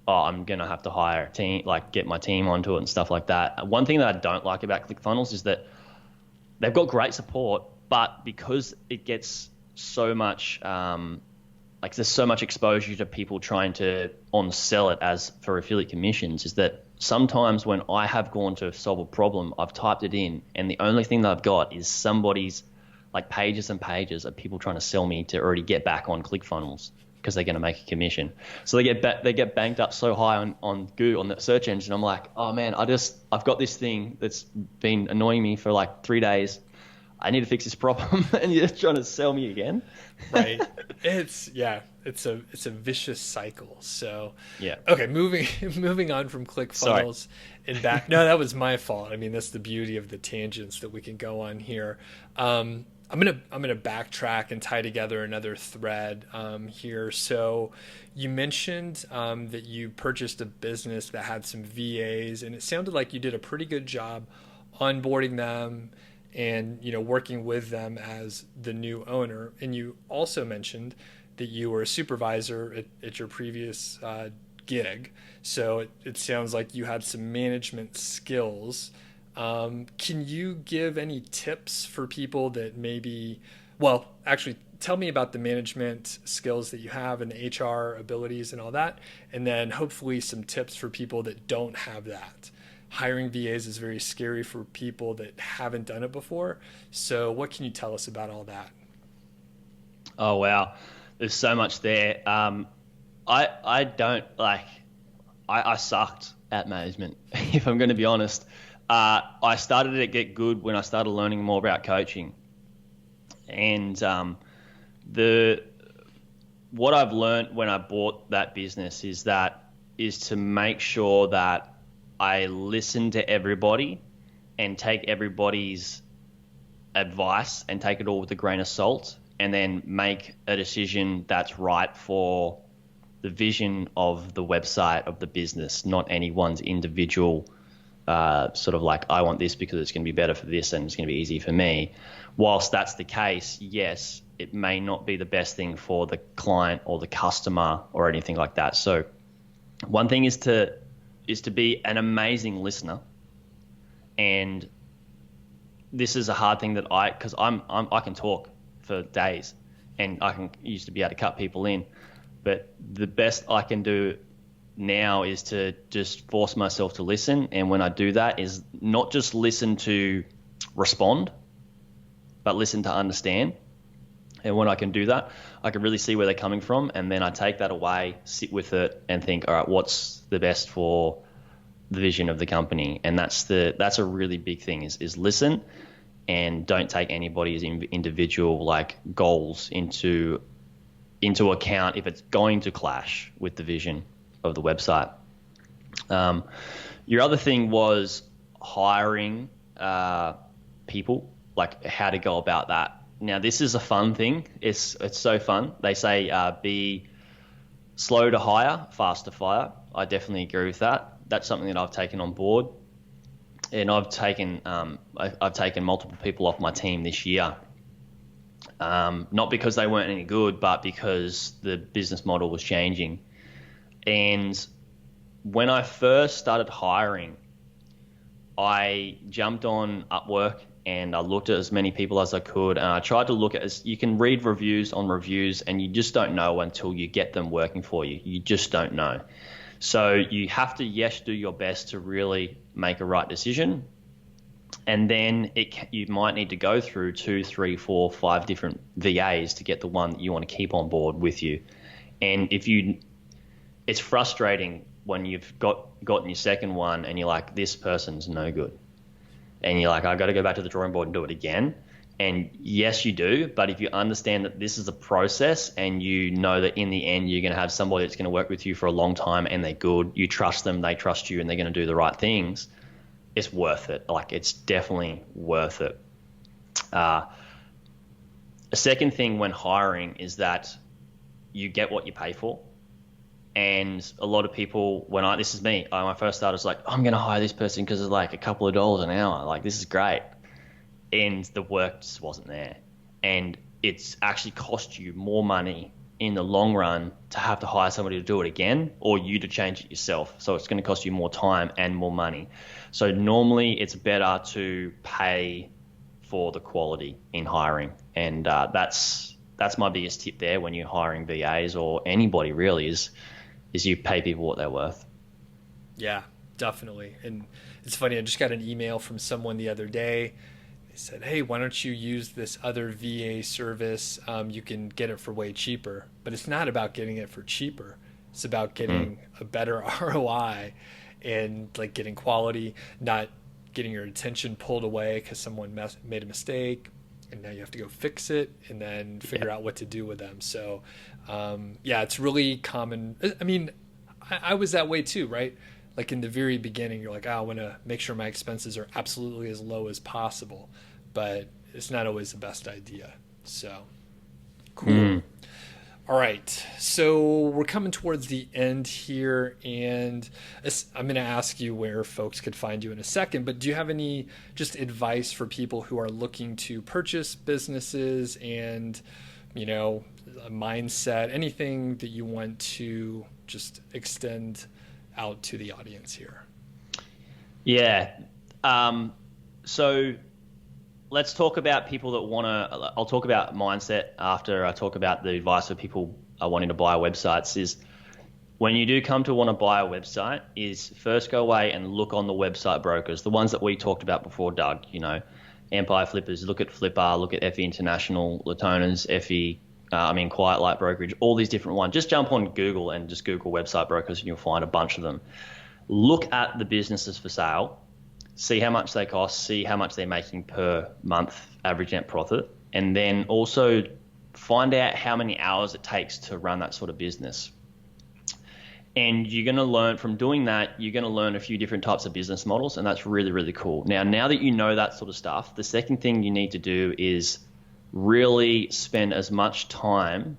I'm gonna have to hire a team, like get my team onto it and stuff like that. One thing that I don't like about ClickFunnels is that they've got great support, but because it gets so much, there's so much exposure to people trying to on-sell it as for affiliate commissions, is that sometimes when I have gone to solve a problem, I've typed it in, and the only thing that I've got is somebody's like pages and pages of people trying to sell me to already get back on ClickFunnels because they're going to make a commission. So they get banked up so high on Google, on the search engine. I'm like, oh man, I've got this thing that's been annoying me for like 3 days. I need to fix this problem, and you're just trying to sell me again. Right. It's a vicious cycle. So yeah. Okay, moving on from ClickFunnels and back. No, that was my fault. I mean, that's the beauty of the tangents that we can go on here. I'm gonna backtrack and tie together another thread here. So you mentioned that you purchased a business that had some VAs, and it sounded like you did a pretty good job onboarding them and working with them as the new owner. And you also mentioned that you were a supervisor at your previous gig. So it sounds like you had some management skills. Can you give any tips for people that maybe, well, actually tell me about the management skills that you have and the HR abilities and all that. And then hopefully some tips for people that don't have that. Hiring VAs is very scary for people that haven't done it before. So what can you tell us about all that? Oh, wow. There's so much there. I don't like, I sucked at management, if I'm going to be honest. I started to get good when I started learning more about coaching. And what I've learned when I bought that business is to make sure that I listen to everybody and take everybody's advice and take it all with a grain of salt, and then make a decision that's right for the vision of the website of the business, not anyone's individual sort of like, I want this because it's going to be better for this and it's going to be easy for me. Whilst that's the case, yes, it may not be the best thing for the client or the customer or anything like that. So one thing is to be an amazing listener. And this is a hard thing that because I can talk for days, and used to be able to cut people in, but the best I can do now is to just force myself to listen. And when I do that, is not just listen to respond, but listen to understand. And when I can do that, I can really see where they're coming from, and then I take that away, sit with it, and think, all right, what's the best for the vision of the company? And that's a really big thing, is listen, and don't take anybody's individual like goals into account if it's going to clash with the vision of the website. Your other thing was hiring people, like how to go about that. Now, this is a fun thing. It's so fun. They say be slow to hire, fast to fire. I definitely agree with that. That's something that I've taken on board, and I've taken multiple people off my team this year. Not because they weren't any good, but because the business model was changing. And when I first started hiring, I jumped on Upwork and I looked at as many people as I could, and I tried to look at, you can read reviews on reviews, and you just don't know until you get them working for you. You just don't know. So you have to, yes, do your best to really make a right decision. And then you might need to go through 2, 3, 4, 5 different VAs to get the one that you want to keep on board with you. And it's frustrating when you've gotten your second one and you're like, this person's no good. And you're like, I've got to go back to the drawing board and do it again. And yes, you do. But if you understand that this is a process, and you know that in the end you're going to have somebody that's going to work with you for a long time, and they're good, you trust them, they trust you, and they're going to do the right things, it's worth it. Like, it's definitely worth it. A second thing when hiring is that you get what you pay for. And a lot of people, this is me, when I first started, I was like, I'm going to hire this person because it's like a couple of dollars an hour. Like, this is great. And the work just wasn't there. And it's actually cost you more money in the long run to have to hire somebody to do it again, or you to change it yourself. So it's going to cost you more time and more money. So normally it's better to pay for the quality in hiring. And that's my biggest tip there when you're hiring VAs or anybody really, is you pay people what they're worth. Yeah, definitely. And it's funny, I just got an email from someone the other day. They said, hey, why don't you use this other VA service? You can get it for way cheaper. But it's not about getting it for cheaper. It's about getting a better ROI and like getting quality, not getting your attention pulled away because someone made a mistake, and now you have to go fix it and then figure out what to do with them. So it's really common. I mean, I was that way too, right? Like in the very beginning, you're like, I want to make sure my expenses are absolutely as low as possible, but it's not always the best idea. So cool. All right. So we're coming towards the end here, and I'm going to ask you where folks could find you in a second, but do you have any just advice for people who are looking to purchase businesses and, a mindset, anything that you want to just extend out to the audience here? Yeah. So let's talk about people that want to. I'll talk about mindset after I talk about the advice for people wanting to buy websites. Is when you do come to want to buy a website, is first go away and look on the website brokers, the ones that we talked about before, Doug. Empire Flippers, look at Flipper, look at FE International, Latona's, FE. Quiet Light Brokerage, all these different ones. Just jump on Google and just Google website brokers and you'll find a bunch of them. Look at the businesses for sale, see how much they cost, see how much they're making per month average net profit, and then also find out how many hours it takes to run that sort of business. And you're going to learn from doing that, you're going to learn a few different types of business models, and that's really, really cool. Now that you know that sort of stuff, the second thing you need to do is really spend as much time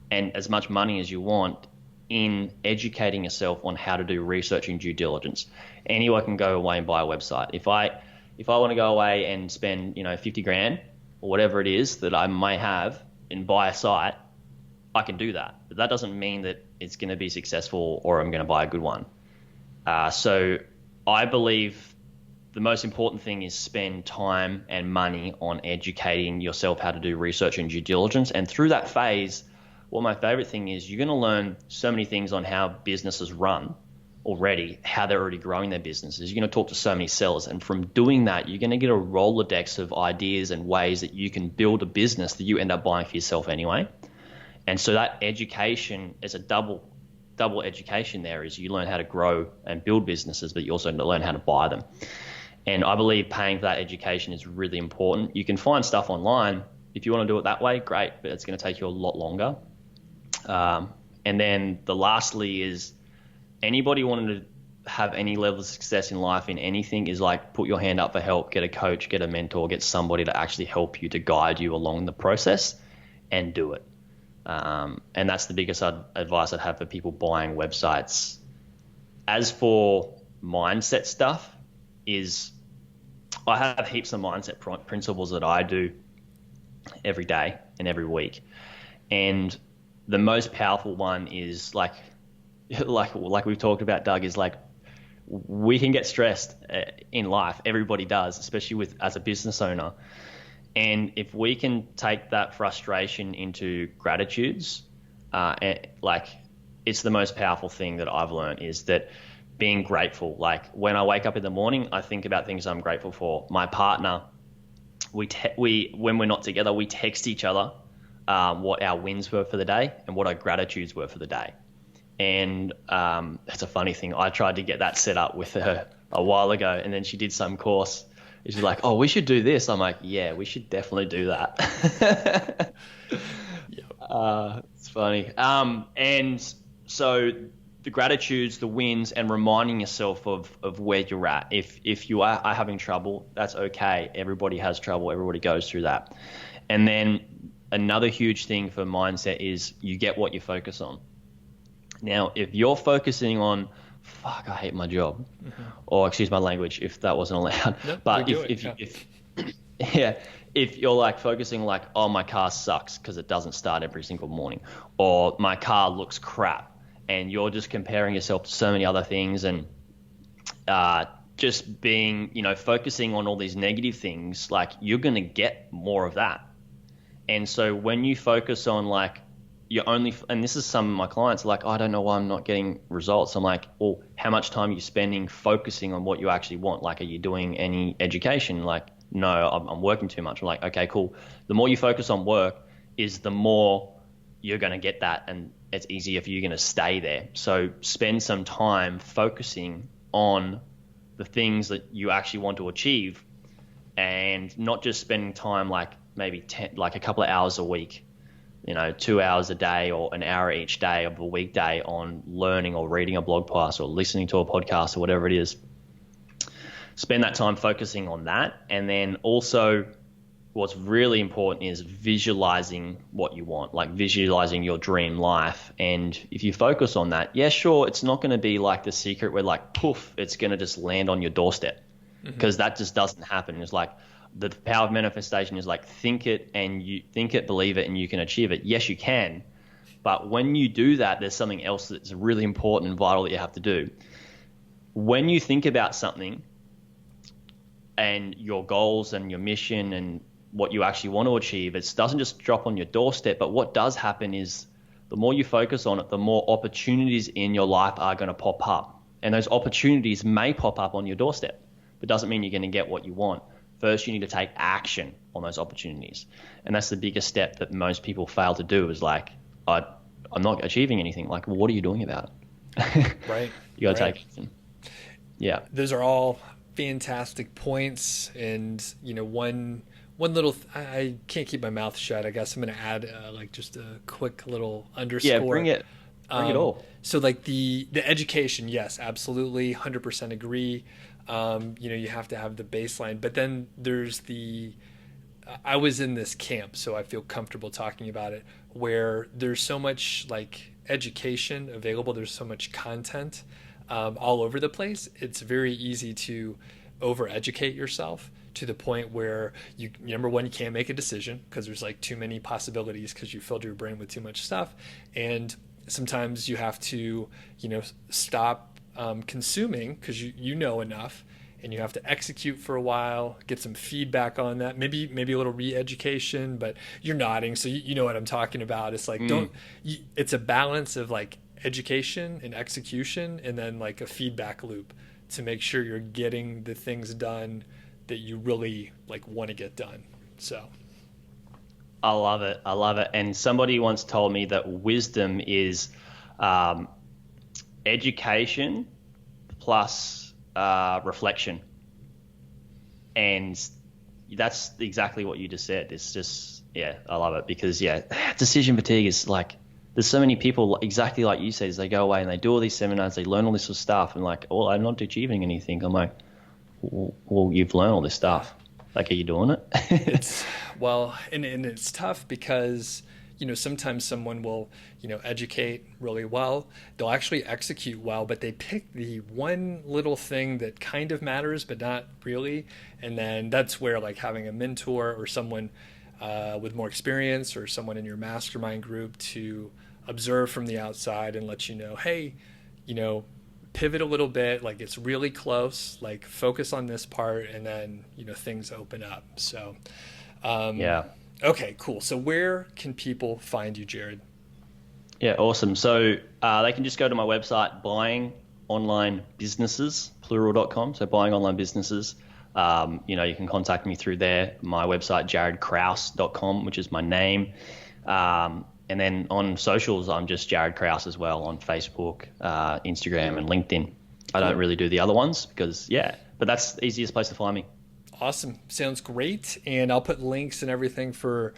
and as much money as you want in educating yourself on how to do research and due diligence. Anyone can go away and buy a website. If I want to go away and spend 50 grand or whatever it is that I may have and buy a site, I can do that. But that doesn't mean that it's going to be successful or I'm going to buy a good one. So I believe the most important thing is spend time and money on educating yourself how to do research and due diligence. And through that phase, my favorite thing is you're going to learn so many things on how businesses run already, how they're already growing their businesses. You're going to talk to so many sellers. And from doing that, you're going to get a Rolodex of ideas and ways that you can build a business that you end up buying for yourself anyway. And so that education is a double education there, is you learn how to grow and build businesses, but you also learn how to buy them. And I believe paying for that education is really important. You can find stuff online. If you want to do it that way, great, but it's going to take you a lot longer. And then lastly is anybody wanting to have any level of success in life in anything is put your hand up for help, get a coach, get a mentor, get somebody to actually help you, to guide you along the process and do it. And that's the biggest advice I'd have for people buying websites. As for mindset stuff, is I have heaps of mindset principles that I do every day and every week. And the most powerful one is like we've talked about, Doug, is we can get stressed in life. Everybody does, especially as a business owner. And if we can take that frustration into gratitudes, it's the most powerful thing that I've learned, is that being grateful. When I wake up in the morning, I think about things I'm grateful for. My partner, when we're not together, we text each other what our wins were for the day and what our gratitudes were for the day. And it's a funny thing. I tried to get that set up with her a while ago, and then she did some course. She's like, "Oh, we should do this." I'm like, "Yeah, we should definitely do that." It's funny. And so the gratitudes, the wins, and reminding yourself of where you're at. If you are having trouble, that's okay. Everybody has trouble. Everybody goes through that. And then another huge thing for mindset is you get what you focus on. Now, if you're focusing on, fuck, I hate my job, or excuse my language if that wasn't allowed, but if you're focusing oh, my car sucks because it doesn't start every single morning, or my car looks crap, and you're just comparing yourself to so many other things, and just being, focusing on all these negative things, you're going to get more of that. And so when you focus on and this is some of my clients are I don't know why I'm not getting results. I'm like, well, how much time are you spending focusing on what you actually want? Are you doing any education? No, I'm working too much. I'm like, okay, cool. The more you focus on work is the more you're going to get that, and it's easier for you going to stay there. So spend some time focusing on the things that you actually want to achieve, and not just spending time maybe a couple of hours a week, 2 hours a day or an hour each day of a weekday on learning or reading a blog post or listening to a podcast or whatever it is. Spend that time focusing on that. And then also what's really important is visualizing what you want, visualizing your dream life. And if you focus on that, yeah, sure, it's not going to be The Secret where poof, it's going to just land on your doorstep, because that just doesn't happen. It's the power of manifestation is think it, and you think it, believe it, and you can achieve it. Yes, you can. But when you do that, there's something else that's really important and vital that you have to do. When you think about something, and your goals and your mission and what you actually want to achieve, it doesn't just drop on your doorstep. But what does happen is the more you focus on it, the more opportunities in your life are going to pop up. And those opportunities may pop up on your doorstep, but doesn't mean you're going to get what you want. First, you need to take action on those opportunities. And that's the biggest step that most people fail to do is like, I'm not achieving anything. Like, what are you doing about it? Right. You got to Right. take action. Yeah. Those are all fantastic points. And, one little, I can't keep my mouth shut. I guess I'm going to add like just a quick little underscore. Yeah, bring it all. So like the education, yes, absolutely, 100% agree. You have to have the baseline, but then there's I was in this camp, so I feel comfortable talking about it, where there's so much like education available. There's so much content all over the place. It's very easy to overeducate yourself to the point where number one, you can't make a decision because there's like too many possibilities because you filled your brain with too much stuff. And sometimes you have to, stop consuming because you know enough, and you have to execute for a while, get some feedback on that, maybe a little re-education, but you're nodding, so you know what I'm talking about. It's like, it's a balance of like education and execution, and then like a feedback loop to make sure you're getting the things done that you really like want to get done. So I love it. And somebody once told me that wisdom is education plus reflection. And that's exactly what you just said. It's just, I love it because, decision fatigue is like, there's so many people exactly like you said, is they go away and they do all these seminars, they learn all this sort of stuff, and like, oh, I'm not achieving anything. I'm like, well, you've learned all this stuff. Like, are you doing it? And it's tough because, sometimes someone will, educate really well. They'll actually execute well, but they pick the one little thing that kind of matters, but not really. And then that's where like having a mentor or someone with more experience or someone in your mastermind group to observe from the outside and let you know, hey, pivot a little bit, like it's really close, like focus on this part, and then things open up. So okay, cool. So where can people find you, Jaryd? Yeah, awesome. So they can just go to my website, buyingonlinebusinesses, plural.com. So buying online businesses. You can contact me through there. My website, jarydkrause.com, which is my name. And then on socials, I'm just Jaryd Krause as well on Facebook, Instagram, and LinkedIn. I don't really do the other ones because, but that's the easiest place to find me. Awesome. Sounds great. And I'll put links and everything for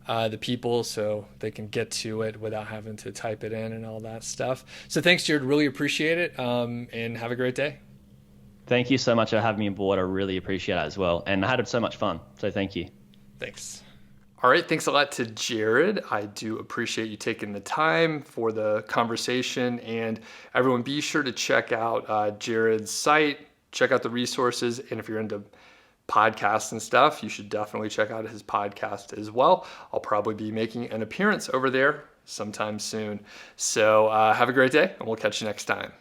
the people so they can get to it without having to type it in and all that stuff. So thanks, Jaryd. Really appreciate it. And have a great day. Thank you so much for having me on board. I really appreciate it as well. And I had so much fun. So thank you. Thanks. All right. Thanks a lot to Jaryd. I do appreciate you taking the time for the conversation. And everyone, be sure to check out Jaryd's site, check out the resources. And if you're into podcasts and stuff, you should definitely check out his podcast as well. I'll probably be making an appearance over there sometime soon. So have a great day, and we'll catch you next time.